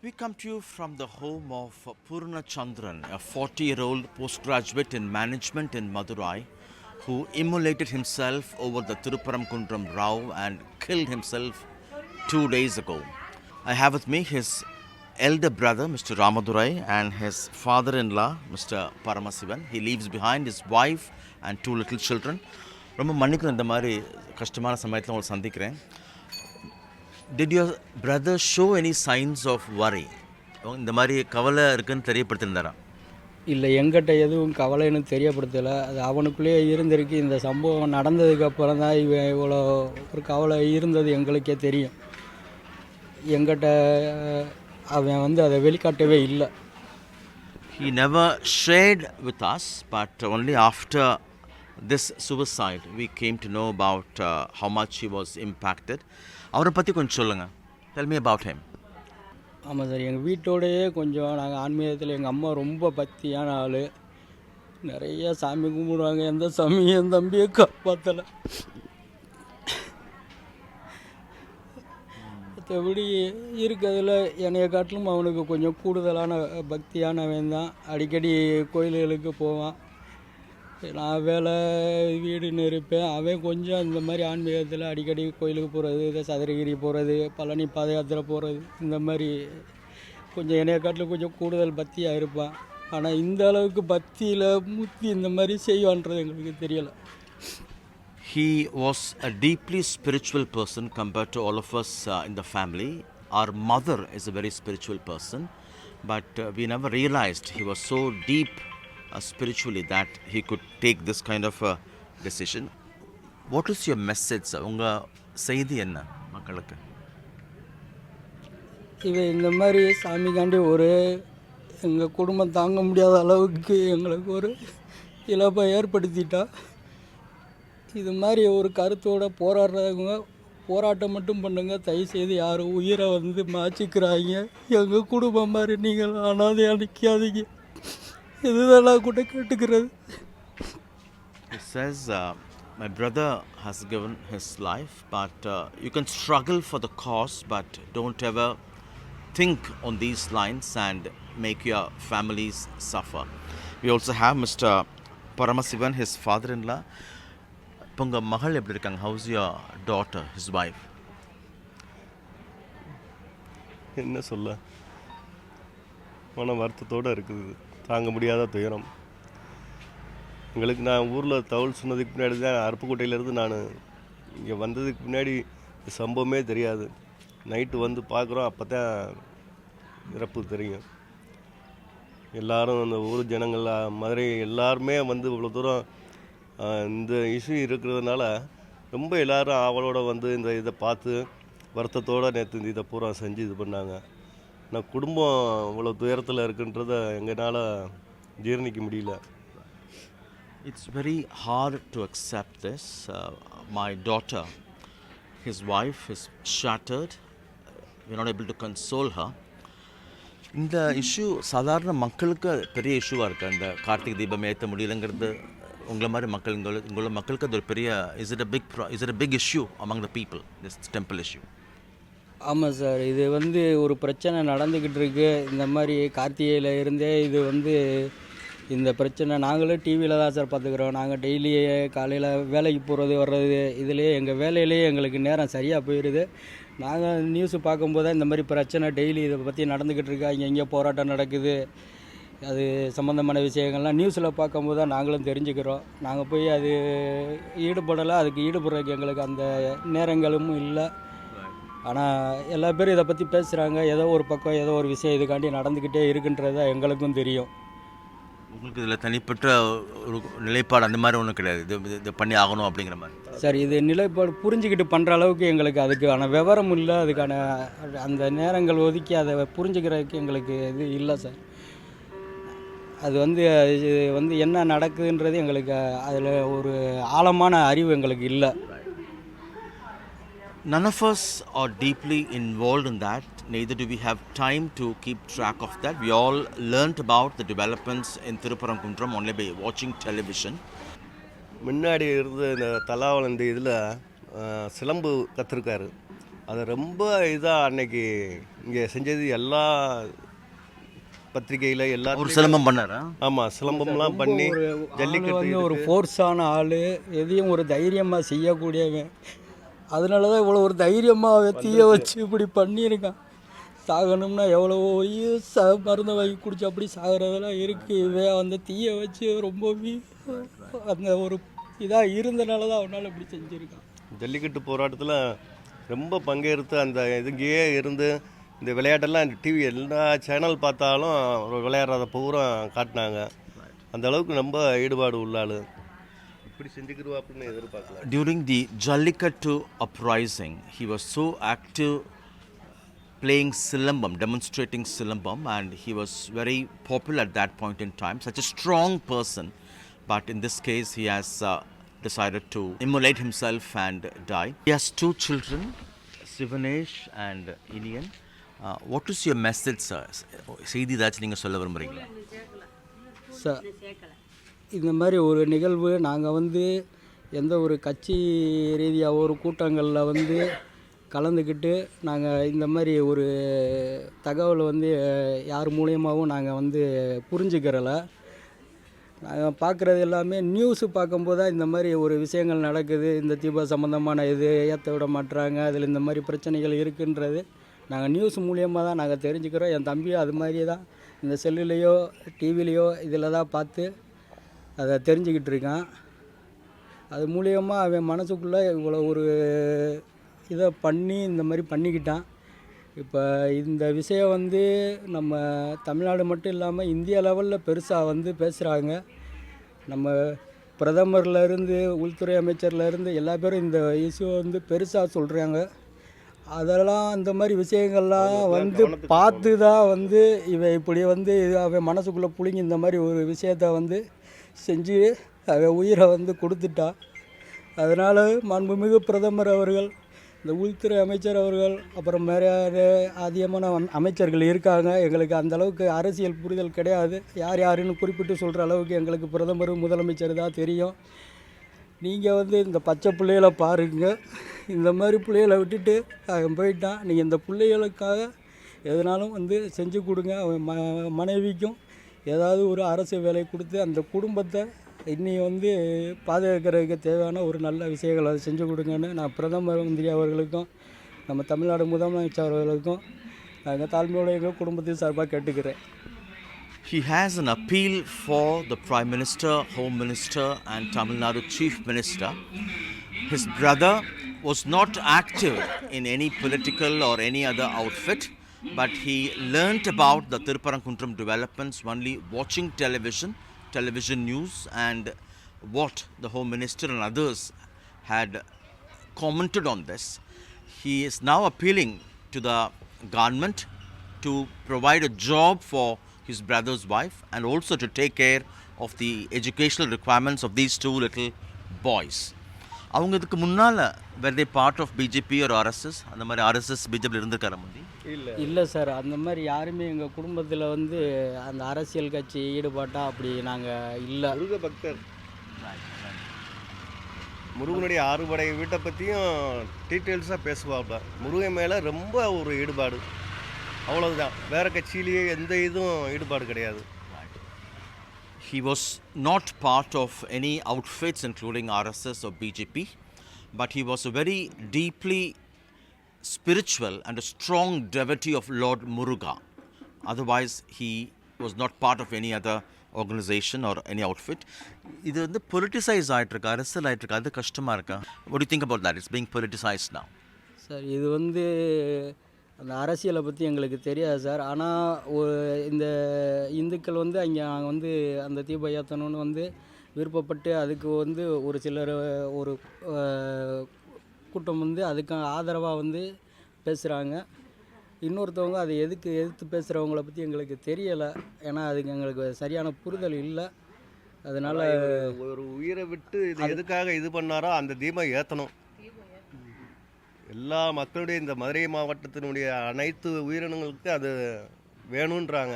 We come to you from the home of Poornachandran, a 40-year-old postgraduate in management in Madurai, who immolated himself over the Thiruparankundram row and killed himself 2 days ago. I have with me his elder brother, Mr. Ramadurai, and his father-in-law, Mr. Paramasivan. He leaves behind his wife and 2 little children. ரொம்ப மன்னிக்கணும் இந்த மாதிரி கஷ்டமான சமயத்தில் உங்களை சந்திக்கிறேன். Did your brother show any signs of worry? இந்த மாதிரி கவலை இருக்குன்னு தெரியப்படுத்திருந்தாரா? இல்லை, எங்கிட்ட எதுவும் கவலைன்னு தெரியப்படுத்தலை. அது அவனுக்குள்ளேயே இருந்திருக்கு. இந்த சம்பவம் நடந்ததுக்கப்புறம் தான் இவ்வளோ ஒரு கவலை இருந்தது எங்களுக்கே தெரியும். எங்கிட்ட அவன் அதை வெளிக்காட்டவே இல்லை. He never shared with us, but only after this suicide we came to know about how much he was impacted. அவரை பற்றி கொஞ்சம் சொல்லுங்கள். Tell me about him. ஆமாம் சார், எங்கள் வீட்டோடையே கொஞ்சம் நாங்கள் ஆன்மீகத்தில் எங்கள் அம்மா ரொம்ப பக்தியான ஆள். நிறைய சாமி கும்பிடுவாங்க. எந்த சாமியும் என் தம்பியை காப்பாற்றலை. மற்றபடி இருக்கிறதுல என்னைய காட்டிலும் அவனுக்கு கொஞ்சம் கூடுதலான பக்தியானவன் தான். அடிக்கடி கோயில்களுக்கு போவான். நான் வேலை வீடுன்னு இருப்பேன். அவன் கொஞ்சம் இந்த மாதிரி ஆன்மீகத்தில் அடிக்கடி கோயிலுக்கு போகிறது, இதை சதுரகிரி போகிறது, பழனி பாத யாத்திரை போகிறது, இந்த மாதிரி கொஞ்சம் என்னைய காட்டிலும் கொஞ்சம் கூடுதல் பக்தியாக இருப்பான். ஆனால் இந்த அளவுக்கு பக்தியில் முத்தி இந்த மாதிரி செய்வான்றது எங்களுக்கு தெரியலை. He was a deeply spiritual person compared to all of us in the family. Our mother is a very spiritual person, but we never realized he was so deep spiritually that he could take this kind of a decision. What is your message? உங்கள் செய்தி என்ன மக்களுக்கு? இவன் இந்த மாதிரி சாமிக்காண்டி ஒரு எங்கள் குடும்பம் தாங்க முடியாத அளவுக்கு எங்களுக்கு ஒரு இழப்பை ஏற்படுத்திட்டா. இது மாதிரி ஒரு கருத்தோடு போராடுறவங்க போராட்டம் மட்டும் பண்ணுங்க. தயவுசெய்து யாரும் உயிரை மாச்சிக்கிறாங்க. எங்கள் குடும்பம் மாதிரி நீங்கள் அனாதையாக நிற்காதீங்க. இதுதான் நான் கூட கேட்டுக்கிறது. It says, my brother has given his life, but you can struggle for the cause, but don't ever think on these lines and make your families suffer. We also have Mr. Paramasivan, his father-in-law. இப்போ உங்கள் மகள் எப்படி இருக்காங்க? How's your daughter, his wife? என்ன சொல்ல, மன வருத்தத்தோடு இருக்குது. தாங்க முடியாத துயரம் எங்களுக்கு. நான் ஊரில் தகவல் சொன்னதுக்கு முன்னாடி தான், அருப்புக்கோட்டையிலேருந்து நான் இங்கே வந்ததுக்கு முன்னாடி சம்பவமே தெரியாது. நைட்டு பார்க்குறோம், அப்போ தான் இறப்பு தெரியும். எல்லோரும் அந்த ஊர் ஜனங்கள், மதுரை எல்லாருமே இவ்வளோ தூரம் இந்த இஷ்யூ இருக்கிறதுனால ரொம்ப எல்லோரும் அவளோட இந்த இதை பார்த்து வருத்தத்தோடு நேற்று இதை பூரா செஞ்சு இது பண்ணாங்க. நான் குடும்பம் இவ்வளோ துயரத்தில் இருக்குன்றத எங்களால் ஜீரணிக்க முடியல. It's very hard to accept this. My daughter, his wife, is shattered. We're not able to console her. இந்த இஷ்யூ சாதாரண மக்களுக்கு பெரிய இஷ்யூவாக இருக்குது. அந்த கார்த்திகை தீபம் ஏற்ற முடியலைங்கிறது உங்களை மாதிரி மக்கள், உங்களோட மக்களுக்கு அது ஒரு பெரிய is it a big issue among the people, this temple issue? ஆமாம் சார், இது ஒரு பிரச்சனை நடந்துக்கிட்டு இருக்கு. இந்த மாதிரி கார்த்திகையில் இருந்தே இது இந்த பிரச்சனை நாங்களும் டிவியில் தான் சார் பார்த்துக்குறோம். நாங்கள் டெய்லியே காலையில் வேலைக்கு போகிறது வர்றது, இதுலேயே எங்கள் வேலையிலேயே எங்களுக்கு நேரம் சரியாக போயிடுது. நாங்கள் நியூஸு பார்க்கும்போது தான் இந்த மாதிரி பிரச்சனை டெய்லி இதை பற்றி நடந்துக்கிட்டு இருக்கா. இங்கே போராட்டம் நடக்குது, அது சம்மந்தமான விஷயங்கள்லாம் நியூஸில் பார்க்கும்போது தான் நாங்களும் தெரிஞ்சுக்கிறோம். நாங்கள் போய் அது ஈடுபடலை. அதுக்கு ஈடுபடுறதுக்கு எங்களுக்கு அந்த நேரங்களும் இல்லை. ஆனால் எல்லா பேரும் இதை பற்றி பேசுகிறாங்க. ஏதோ ஒரு பக்கம் ஏதோ ஒரு விஷயம் இதுக்காண்டி நடந்துக்கிட்டே இருக்குன்றது தான் எங்களுக்கும் தெரியும். உங்களுக்கு இதில் தனிப்பட்ட ஒரு நிலைப்பாடு அந்த மாதிரி ஒன்றும் கிடையாது, இது பண்ணி ஆகணும் அப்படிங்கிற மாதிரி? சார், இது நிலைப்பாடு புரிஞ்சுக்கிட்டு பண்ணுற அளவுக்கு எங்களுக்கு அதுக்கான விவரம் இல்லை. அதுக்கான அந்த நேரங்கள் ஒதுக்கி அதை புரிஞ்சுக்கிறதுக்கு எங்களுக்கு இது இல்லை சார். அது என்ன நடக்குதுன்றது எங்களுக்கு அதில் ஒரு ஆழமான அறிவு எங்களுக்கு இல்லை. None of us are deeply involved in that. Neither do we have time to keep track of that. We all learnt about the developments in Thiruparankundram only by watching television. முன்னாடி இருந்த இந்த தலாவல் இந்த இதில் சிலம்பு கற்றுருக்காரு. அதை ரொம்ப இதாக அன்னைக்கு இங்கே செஞ்சது எல்லா பத்திரிகையில் எல்லா ஒரு சிலம்பம் பண்ணாரா? ஆமாம், சிலம்பம்லாம் பண்ணி ஜல்லிக்கட்டு வந்து ஒரு ஃபோர்ஸான ஆள், எதையும் ஒரு தைரியமாக செய்யக்கூடியவன். அதனால தான் இவ்வளோ ஒரு தைரியமாக தீய வச்சு இப்படி பண்ணியிருக்கான். சாகணும்னா எவ்வளவோ மருந்து வாங்கி குடிச்சு அப்படி சாகிறதெல்லாம் இருக்குது. இவன் அந்த தீயை வச்சு ரொம்ப அந்த ஒரு இதாக இருந்தனால தான் அவனால் இப்படி செஞ்சுருக்கான். ஜல்லிக்கட்டு போராட்டத்தில் ரொம்ப பங்கேற்று அந்த இதுங்கேயே இருந்து இந்த விளையாட்டெல்லாம் டிவி எல்லா சேனல் பார்த்தாலும் ஒரு விளையாடுறத பூரா காட்டினாங்க. அந்த அளவுக்கு ரொம்ப ஈடுபாடு உள்ளாள். இப்படி செஞ்சுக்கிடுவா அப்படின்னு எதிர்பார்க்கல. During the Jallikattu uprising, he was so active playing silambam, demonstrating silambam, and he was very popular at that point in time. Such a strong person, but in this case, he has decided to immolate himself and die. He has 2 children, Sivanesh and Inian. What is your message, sir? செய்தி ஏதாச்சும் நீங்கள் சொல்ல விரும்புகிறீங்களா? Sir, இந்த மாதிரி ஒரு நிகழ்வு நாங்கள் வந்து எந்த ஒரு கட்சி ரீதியாக ஒரு கூட்டங்களில் வந்து கலந்துக்கிட்டு நாங்கள் இந்த மாதிரி ஒரு தகவலை வந்து யார் மூலியமாகவும் நாங்கள் வந்து புரிஞ்சுக்கிறல. நாங்கள் பார்க்குறது எல்லாமே நியூஸு பார்க்கும்போது தான் இந்த மாதிரி ஒரு விஷயங்கள் நடக்குது. இந்த தீப சம்மந்தமான இது ஏற்ற விட மாட்டுறாங்க, அதில் இந்த மாதிரி பிரச்சனைகள் இருக்குன்றது நாங்கள் நியூஸ் மூலியமாக தான் நாங்கள் தெரிஞ்சுக்கிறோம். என் தம்பியும் அது மாதிரி தான் இந்த செல்லுலேயோ டிவிலேயோ இதில் தான் பார்த்து அதை தெரிஞ்சுக்கிட்டு இருக்கான். அது மூலியமாக அவன் மனசுக்குள்ளே இவ்வளோ ஒரு இதை பண்ணி இந்த மாதிரி பண்ணிக்கிட்டான். இப்போ இந்த விஷயம் வந்து நம்ம தமிழ்நாடு மட்டும் இல்லாமல் இந்தியா லெவலில் பெருசாக வந்து பேசுகிறாங்க. நம்ம பிரதமர்லேருந்து உள்துறை அமைச்சர்லேருந்து எல்லா பேரும் இந்த இஷ்யூ வந்து பெருசாக சொல்கிறாங்க. அதெல்லாம் அந்த மாதிரி விஷயங்கள்லாம் வந்து பார்த்து தான் வந்து இவன் இப்படி வந்து அவன் மனசுக்குள்ளே புழுங்கி இந்த மாதிரி ஒரு விஷயத்தை வந்து செஞ்சு அவன் உயிரை வந்து கொடுத்துட்டான். அதனால் மாண்புமிகு பிரதமர் அவர்கள், இந்த உள்துறை அமைச்சர் அவர்கள், அப்புறம் நிறைய அதிகமான அமைச்சர்கள் இருக்காங்க. எங்களுக்கு அந்தளவுக்கு அரசியல் புரிதல் கிடையாது. யார் யாருன்னு குறிப்பிட்டு சொல்கிற அளவுக்கு எங்களுக்கு பிரதமர் முதலமைச்சர் தான் தெரியும். நீங்கள் வந்து இந்த பச்சை பிள்ளைகளை பாருங்கள். இந்த மாதிரி பிள்ளைகளை விட்டுட்டு அவன் போயிட்டான். நீங்கள் இந்த பிள்ளைகளுக்காக எதனாலும் வந்து செஞ்சு கொடுங்க. அவன் மனைவிக்கும் ஏதாவது ஒரு அரசு வேலை கொடுத்து அந்த குடும்பத்தை இன்னி வந்து பாதுகாக்கிறதுக்கு தேவையான ஒரு நல்ல விஷயங்களை செஞ்சு கொடுங்கன்னு நான் பிரதமர் மந்திரி அவர்களுக்கும் நம்ம தமிழ்நாடு முதலமைச்சர் அவர்களுக்கும் நாங்கள் தாழ்மையோட எங்கள் குடும்பத்தின் சார்பாக கேட்டுக்கிறேன். He has an appeal for the Prime Minister, Home Minister and Tamil Nadu Chief Minister. His brother was not active in any political or any other outfit, but he learnt about the Thiruparankundram developments only watching television news, and what the Home Minister and others had commented on this. He is now appealing to the government to provide a job for his brother's wife and also to take care of the educational requirements of these 2 little boys. அவங்க இதுக்கு முன்னால் were they part of BJP or RSS? அந்த மாதிரி RSS BJP இருந்திருக்காரா முந்தி? இல்லை sir, அந்த மாதிரி யாருமே எங்கள் குடும்பத்தில் வந்து அந்த அரசியல் கட்சி ஈடுபாட்டாக அப்படி நாங்கள் இல்லை. முருக பக்தர், முருகனுடைய 6 படை வீட்டை பற்றியும் டீட்டெயில்ஸாக பேசுவாப்ல. முருகன் மேலே ரொம்ப ஒரு ஈடுபாடு, அவ்வளவுதான். வேறு கட்சியிலேயே எந்த இதுவும் ஈடுபாடு கிடையாது. He was not part of any outfits including RSS or BJP, but he was a very deeply spiritual and a strong devotee of Lord Muruga. Otherwise, he was not part of any other organization or any outfit. இது வந்து politicize ஆகிட்டுருக்கா, அரசியல் ஆகிட்டுருக்கா, அது கஷ்டமாக இருக்கா? What do you think about that? It's being politicized now. Sir, இது வந்து அந்த அரசியலை பற்றி எங்களுக்கு தெரியாது சார். ஆனால் இந்த இந்துக்கள் வந்து அங்கே நாங்கள் வந்து அந்த தீப ஏற்றணும்னு வந்து விருப்பப்பட்டு அதுக்கு வந்து ஒரு சிலர் ஒரு கூட்டம் வந்து அதுக்கு ஆதரவாக வந்து பேசுகிறாங்க. இன்னொருத்தவங்க அதை எதிர்த்து பேசுகிறவங்கள பற்றி எங்களுக்கு தெரியலை. ஏன்னா அதுக்கு எங்களுக்கு சரியான புரிதல் இல்லை. அதனால் ஒரு உயிரை விட்டு இது எதுக்காக இது பண்ணாரோ அந்த தீபம் ஏற்றணும். எல்லா மக்களுடைய இந்த மதுரை மாவட்டத்தினுடைய அனைத்து உயிரினங்களுக்கு அது வேணுன்றாங்க.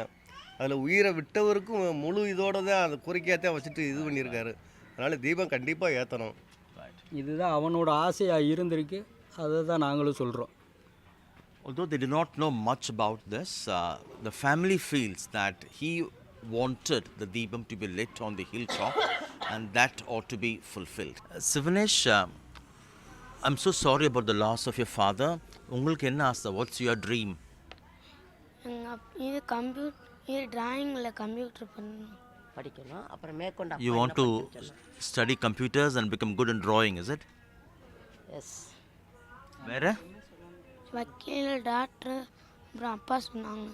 அதில் உயிரை விட்டவருக்கும் முழு இதோடு தான் அது கோரிக்கையாக வச்சுட்டு இது பண்ணியிருக்காரு. அதனால் தீபம் கண்டிப்பாக ஏற்றணும். இதுதான் அவனோட ஆசையாக இருந்திருக்கு. அதை தான் நாங்களும் சொல்கிறோம். Although they do not know much about this, the family feels that he wanted the Deepam to be lit on the hilltop and that ought to be fulfilled. Sivanesh, I'm so sorry about the loss of your father. உங்களுக்கு என்ன ஆசை? What's your dream? இது இது டிராயிங்கில் computer பண்ணணும் படிக்கணும். அப்புறம் மேற்கொண்டு You want to study computers and become good in drawing, is it? Yes. வேற? வக்கீல் டாக்டர் அப்புறம் அப்பா சொன்னாங்க.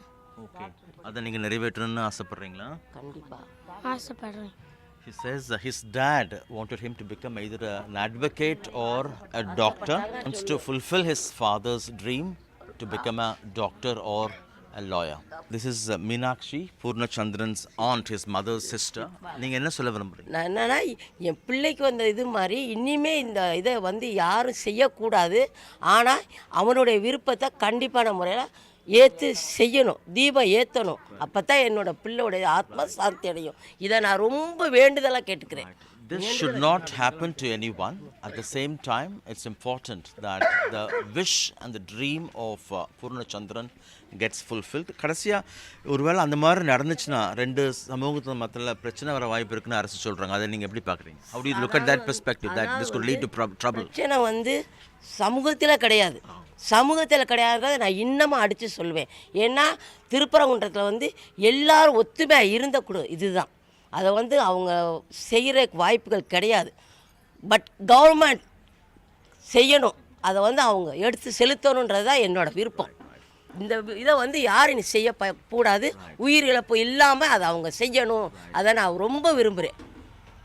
ஓகே. அதை நீங்கள் நிறைவேற்றணும்னு ஆசைப்படுறீங்களா? கண்டிப்பாக ஆசைப்படுறேன். He says his dad wanted him to become either an advocate or a doctor. He wants to fulfill his father's dream to become a doctor or a lawyer. This is Meenakshi, Poornachandran's aunt, his mother's sister. நீங்கள் என்ன சொல்ல விரும்புகிறீங்க? நான் என்னன்னா என் பிள்ளைக்கு வந்த இது மாதிரி இனிமே இந்த இதை வந்து யாரும் செய்யக்கூடாது. ஆனால் அவனுடைய விருப்பத்தை கண்டிப்பான முறையில் ஏற்று செய்யணும், தீபம் ஏற்றணும். அப்போ தான் என்னோட பிள்ளையோடைய ஆத்மா சாந்தி அடையும். இதை நான் ரொம்ப வேண்டுதலாக கேட்டுக்கிறேன். This should not happen to anyone. At the same time, it's important that the wish and the dream of Poornachandran gets fulfilled. கடைசியாக ஒருவேளை அந்த மாதிரி நடந்துச்சுன்னா ரெண்டு சமூகத்து மத்தியில் பிரச்சனை வர வாய்ப்பு இருக்குன்னு அரசு சொல்கிறாங்க. அதை நீங்கள் எப்படி பார்க்குறீங்க? How do you look at that perspective that this could lead to trouble? பிரச்சனை வந்து சமூகத்தில் கிடையாது. சமூகத்தில் கிடையாதுன்றதை நான் இன்னமும் அடித்து சொல்லுவேன். ஏன்னா திருப்பரங்குன்றத்தில் வந்து எல்லாரும் ஒத்துமையாக இருந்த கூட இதுதான். அதை வந்து அவங்க செய்கிற வாய்ப்புகள் கிடையாது. பட் கவர்மெண்ட் செய்யணும், அதை வந்து அவங்க எடுத்து செலுத்தணுன்றது தான் என்னோட விருப்பம். இந்த இதை வந்து யாரும் செய்ய கூடாது, உயிரிழப்பு இல்லாமல் அதை அவங்க செய்யணும். அதை நான் ரொம்ப விரும்புகிறேன்.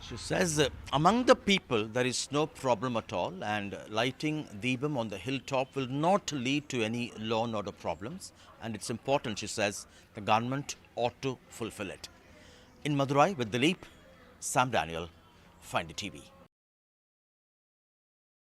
She says among the people there is no problem at all, and lighting Deepam on the hilltop will not lead to any law and order problems, and it's important, she says, the government ought to fulfill it. In Madurai with Dilip, Sam Daniel, Find the TV.